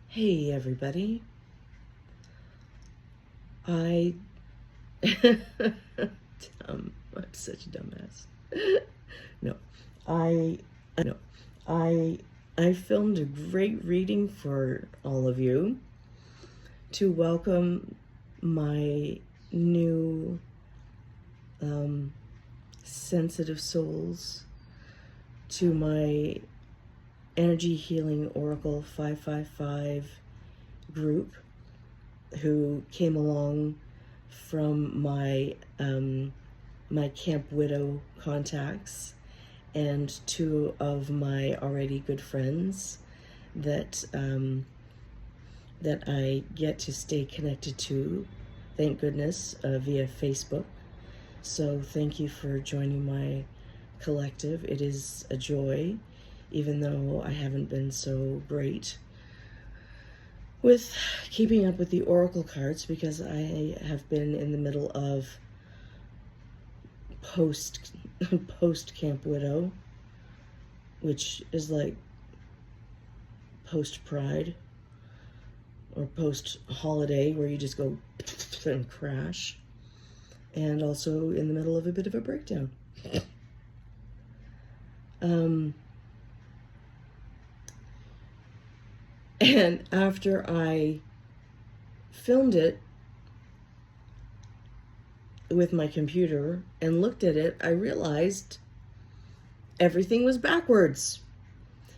Hey everybody. I'm such a dumbass. No. I no. I filmed a great reading for all of you to welcome my new sensitive souls to my Energy Healing Oracle 555 group who came along from my my Camp Widow contacts and two of my already good friends that that I get to stay connected to, thank goodness, via Facebook. So thank you for joining my collective. It is a joy, even though I haven't been so great with keeping up with the oracle cards because I have been in the middle of post Camp Widow, which is like post Pride or post holiday, where you just go and crash, and also in the middle of a bit of a breakdown. And after I filmed it with my computer and looked at it, I realized everything was backwards.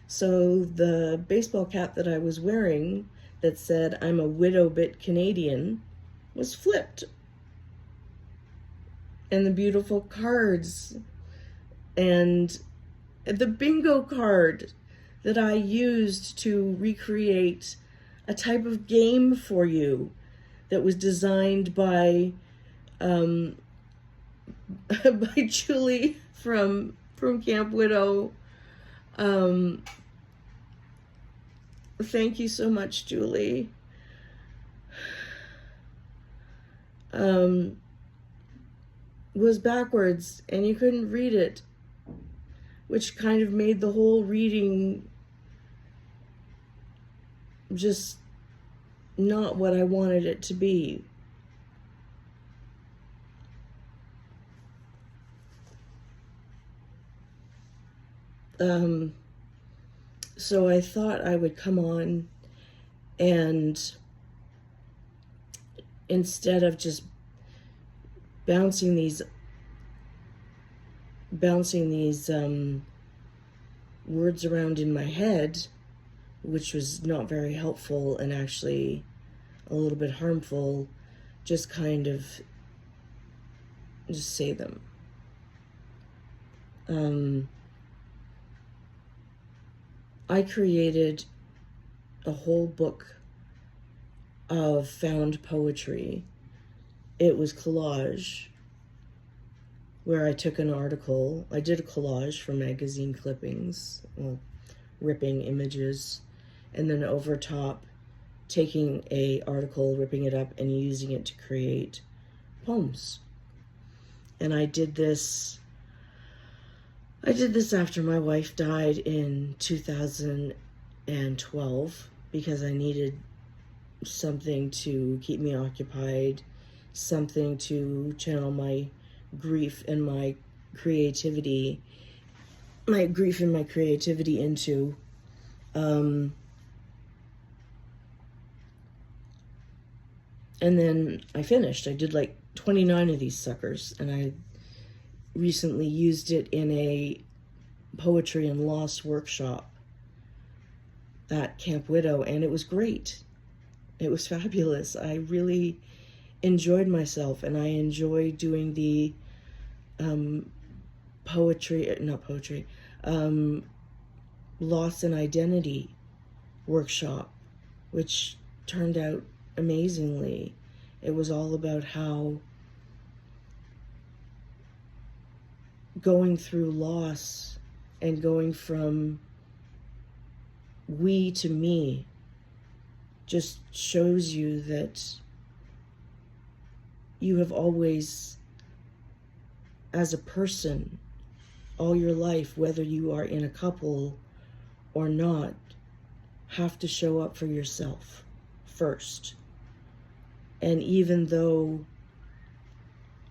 So the baseball cap that I was wearing that said I'm a widow bit Canadian was flipped. And the beautiful cards and the bingo card that I used to recreate a type of game for you that was designed by by Julie from Camp Widow. Thank you so much, Julie. Was backwards and you couldn't read it, which kind of made the whole reading just not what I wanted it to be. So I thought I would come on and instead of just bouncing these words around in my head, which was not very helpful and actually a little bit harmful, just kind of just say them. I created a whole book of found poetry. It was collage, where I took an article. I did a collage from magazine clippings, well, ripping images, and then over top taking a article, ripping it up, and using it to create poems. And I did this after my wife died in 2012 because I needed something to keep me occupied, something to channel my grief and my creativity, into. And then I finished. I did like 29 of these suckers, and I recently used it in a poetry and loss workshop at Camp Widow, and it was great. It was fabulous. I really enjoyed myself, and I enjoy doing the loss and identity workshop, which turned out amazingly. It was all about how going through loss and going from we to me just shows you that you have always, as a person, all your life, whether you are in a couple or not, have to show up for yourself first. And even though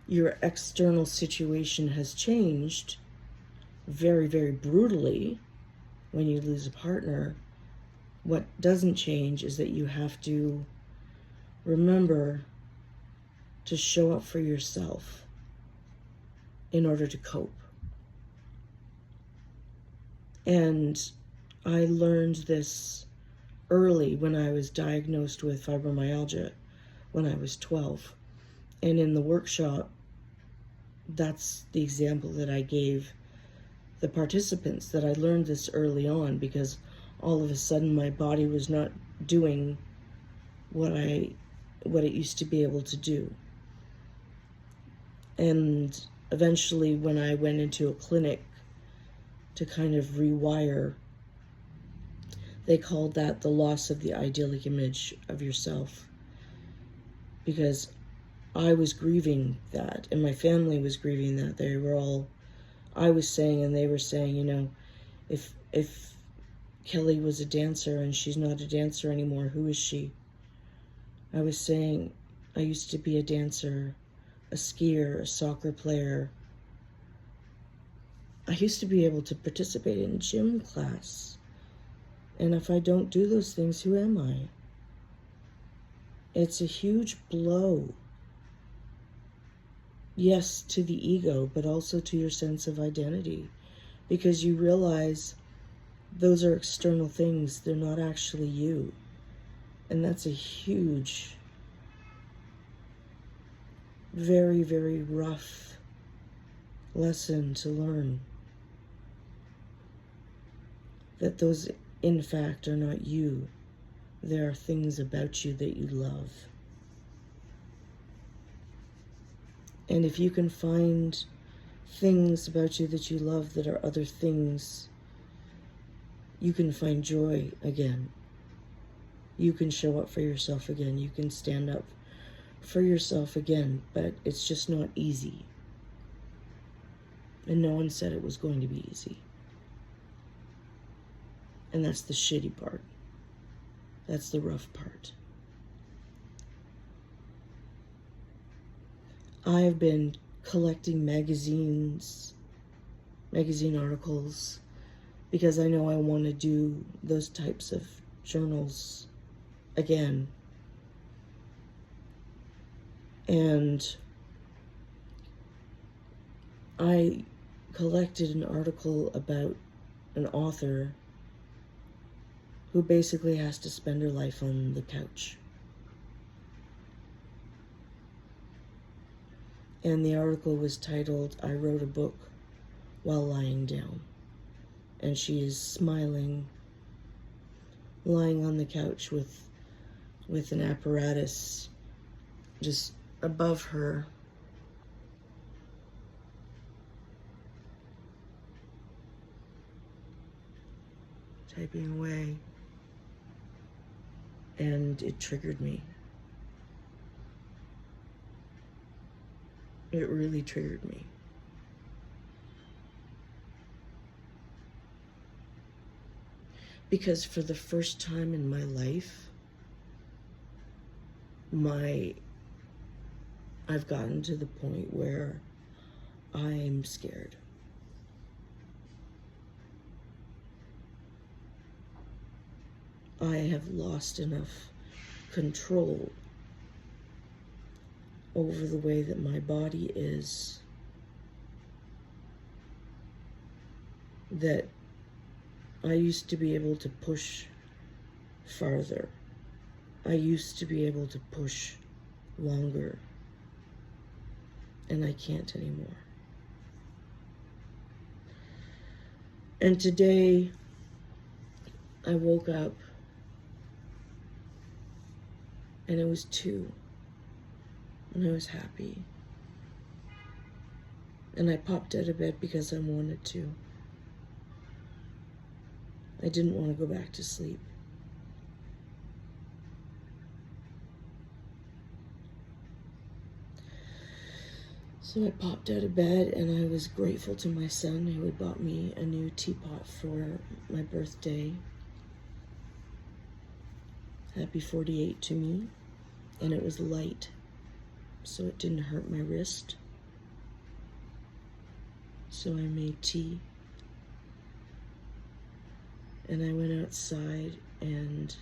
your external situation has changed very, very brutally when you lose a partner, what doesn't change is that you have to remember to show up for yourself in order to cope. And I learned this early when I was diagnosed with fibromyalgia when I was 12. And in the workshop, that's the example that I gave the participants, that I learned this early on because all of a sudden my body was not doing what it used to be able to do. And eventually when I went into a clinic to kind of rewire, they called that the loss of the idyllic image of yourself, because I was grieving that and my family was grieving that. They were all, I was saying and they were saying, you know, if Kelly was a dancer and she's not a dancer anymore, who is she? I was saying, I used to be a dancer, a skier, a soccer player. I used to be able to participate in gym class. And if I don't do those things, who am I? It's a huge blow. Yes, to the ego, but also to your sense of identity. Because you realize those are external things. They're not actually you. And that's a huge, very, very rough lesson to learn. That those, in fact, are not you. There are things about you that you love. And if you can find things about you that you love that are other things, you can find joy again. You can show up for yourself again. You can stand up for yourself again, but it's just not easy. And no one said it was going to be easy. And that's the shitty part. That's the rough part. I've been collecting magazine articles, because I know I want to do those types of journals again. And I collected an article about an author who basically has to spend her life on the couch. And the article was titled, "I Wrote a Book While Lying Down." And she is smiling, lying on the couch with an apparatus just above her. Typing away. And it triggered me. It really triggered me. Because for the first time in my life, I've gotten to the point where I'm scared. I have lost enough control over the way that my body is, that I used to be able to push farther. I used to be able to push longer. And I can't anymore. And today, I woke up and it was 2. And I was happy. And I popped out of bed because I wanted to. I didn't want to go back to sleep. So I popped out of bed and I was grateful to my son who had bought me a new teapot for my birthday. Happy 48 to me. And it was light, so it didn't hurt my wrist. So I made tea. And I went outside and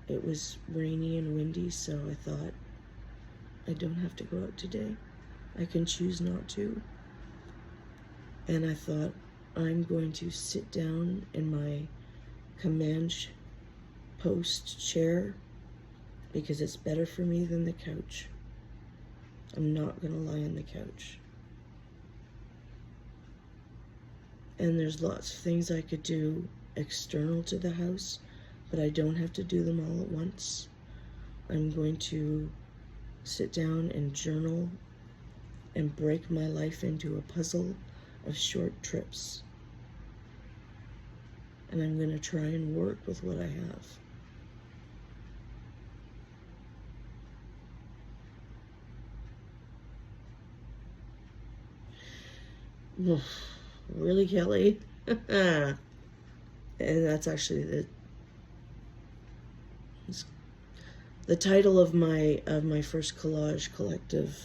it was rainy and windy, so I thought, I don't have to go out today. I can choose not to. And I thought, I'm going to sit down in my command post chair because it's better for me than the couch. I'm not gonna lie on the couch. And there's lots of things I could do external to the house, but I don't have to do them all at once. I'm going to sit down and journal and break my life into a puzzle of short trips. And I'm going to try and work with what I have. Really, Kelly? And that's actually the title of my first collage collective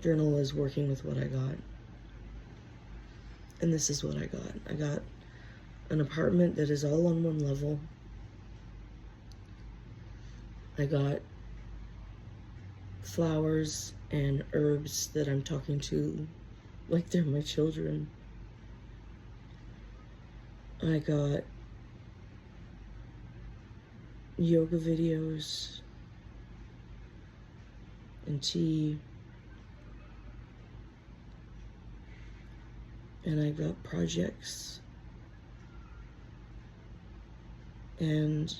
journal is Working with What I Got. And this is what I got. I got an apartment that is all on one level. I got flowers and herbs that I'm talking to like they're my children. I got yoga videos and tea. And I got projects. And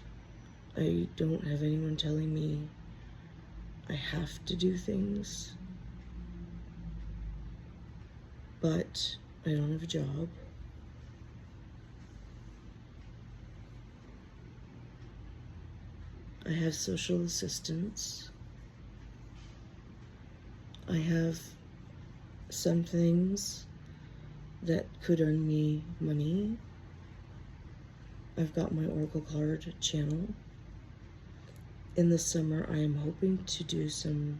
I don't have anyone telling me I have to do things. But I don't have a job. I have social assistance. I have some things that could earn me money. I've got my Oracle card channel. In the summer, I am hoping to do some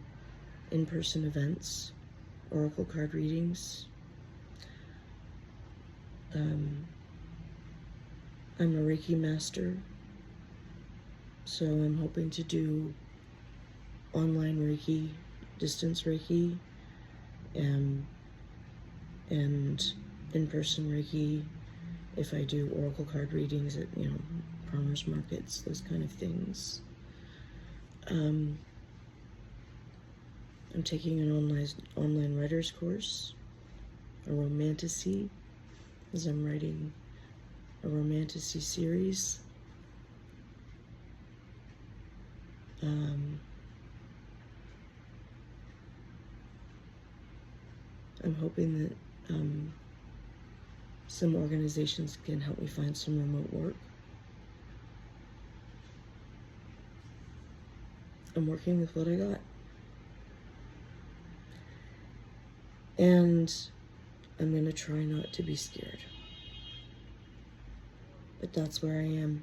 in-person events, Oracle card readings. I'm a Reiki master, so I'm hoping to do online Reiki, distance Reiki, and in-person Reiki if I do Oracle card readings at, farmers markets, those kind of things. I'm taking an online writer's course, a romantasy, as I'm writing a romantasy series. I'm hoping that some organizations can help me find some remote work. I'm working with what I got. And I'm going to try not to be scared. But that's where I am.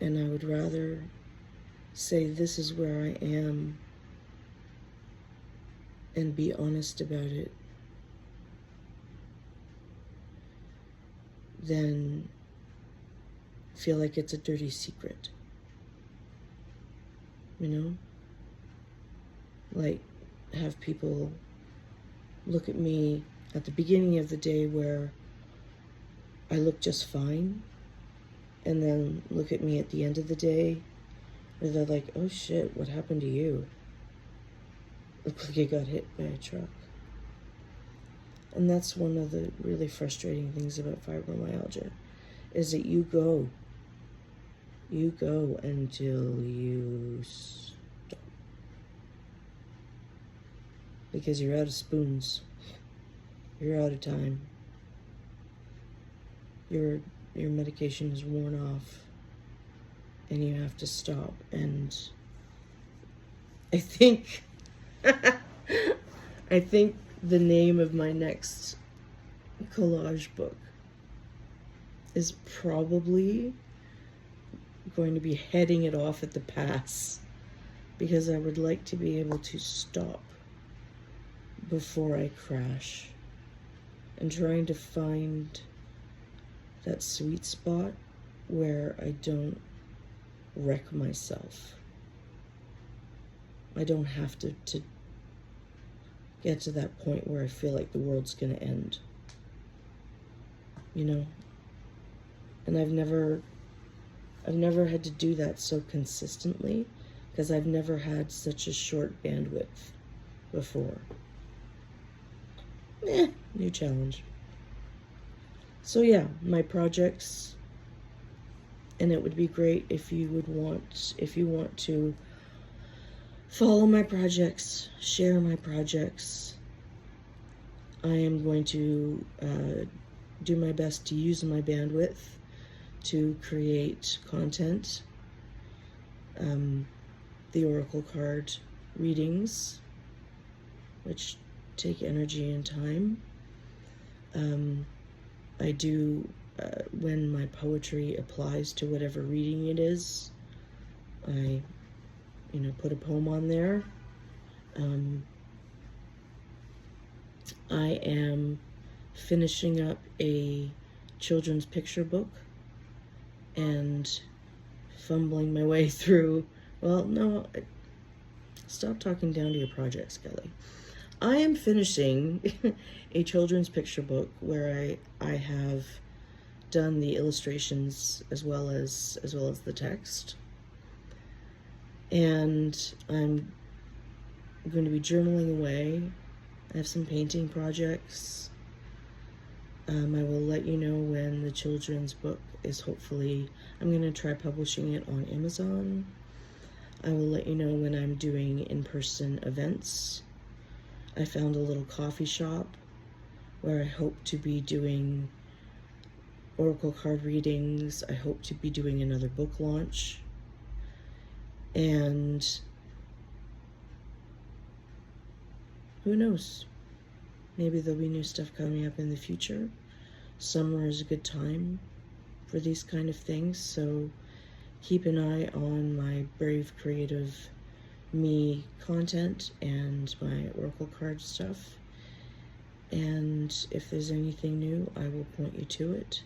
And I would rather say this is where I am and be honest about it than feel like it's a dirty secret. Like have people look at me at the beginning of the day where I look just fine, and then look at me at the end of the day where they're like, oh shit, what happened to you? Look like you got hit by a truck. And that's one of the really frustrating things about fibromyalgia, is that you go until you stop. Because you're out of spoons. You're out of time. Your medication is worn off and you have to stop. And I think I think the name of my next collage book is probably going to be Heading It Off at the Pass, because I would like to be able to stop before I crash, and trying to find that sweet spot where I don't wreck myself. I don't have to get to that point where I feel like the world's gonna end. You know? And I've never had to do that so consistently, because I've never had such a short bandwidth before. New challenge. So yeah, my projects, and it would be great if you want to follow my projects, share my projects. I am going to do my best to use my bandwidth to create content. The Oracle card readings, which take energy and time. I do, when my poetry applies to whatever reading it is, I, put a poem on there. I am finishing up a children's picture book and fumbling my way through. Well, no, stop talking down to your projects, Kelly. I am finishing a children's picture book where I have done the illustrations as well as the text, and I'm going to be journaling away. I have some painting projects. I will let you know when the children's book is hopefully, I'm going to try publishing it on Amazon. I will let you know when I'm doing in-person events. I found a little coffee shop where I hope to be doing Oracle card readings. I hope to be doing another book launch. And who knows? Maybe there'll be new stuff coming up in the future. Summer is a good time for these kind of things, so keep an eye on my Brave Creative Me content and my Oracle card stuff. And if there's anything new, I will point you to it.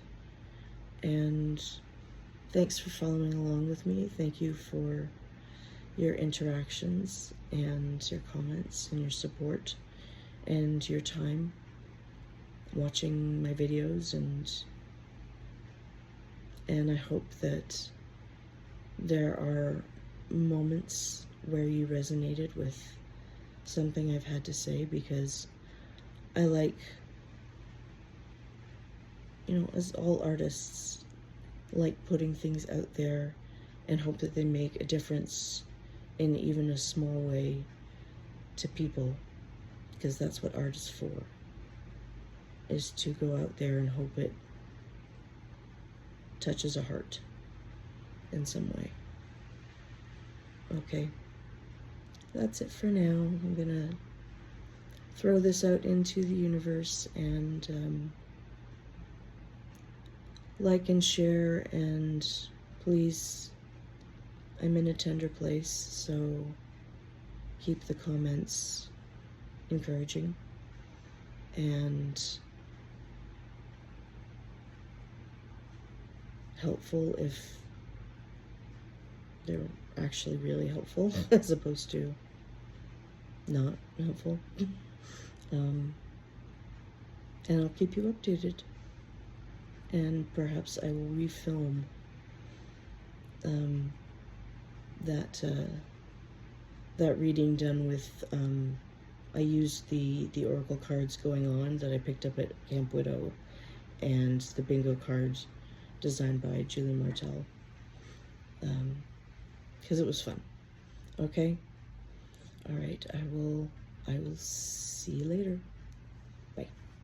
And thanks for following along with me. Thank you for your interactions and your comments and your support and your time watching my videos, and I hope that there are moments where you resonated with something I've had to say, because I like, as all artists, like putting things out there and hope that they make a difference in even a small way to people, because that's what art is for, is to go out there and hope it touches a heart in some way. Okay, that's it for now. I'm gonna throw this out into the universe and like and share, and please, I'm in a tender place, so keep the comments encouraging and helpful if they're actually really helpful as opposed to not helpful. And I'll keep you updated, and perhaps I will refilm that reading done with I used the Oracle cards going on that I picked up at Camp Widow, and the bingo cards designed by Julie Martell, because it was fun. Okay, all right, I will see you later.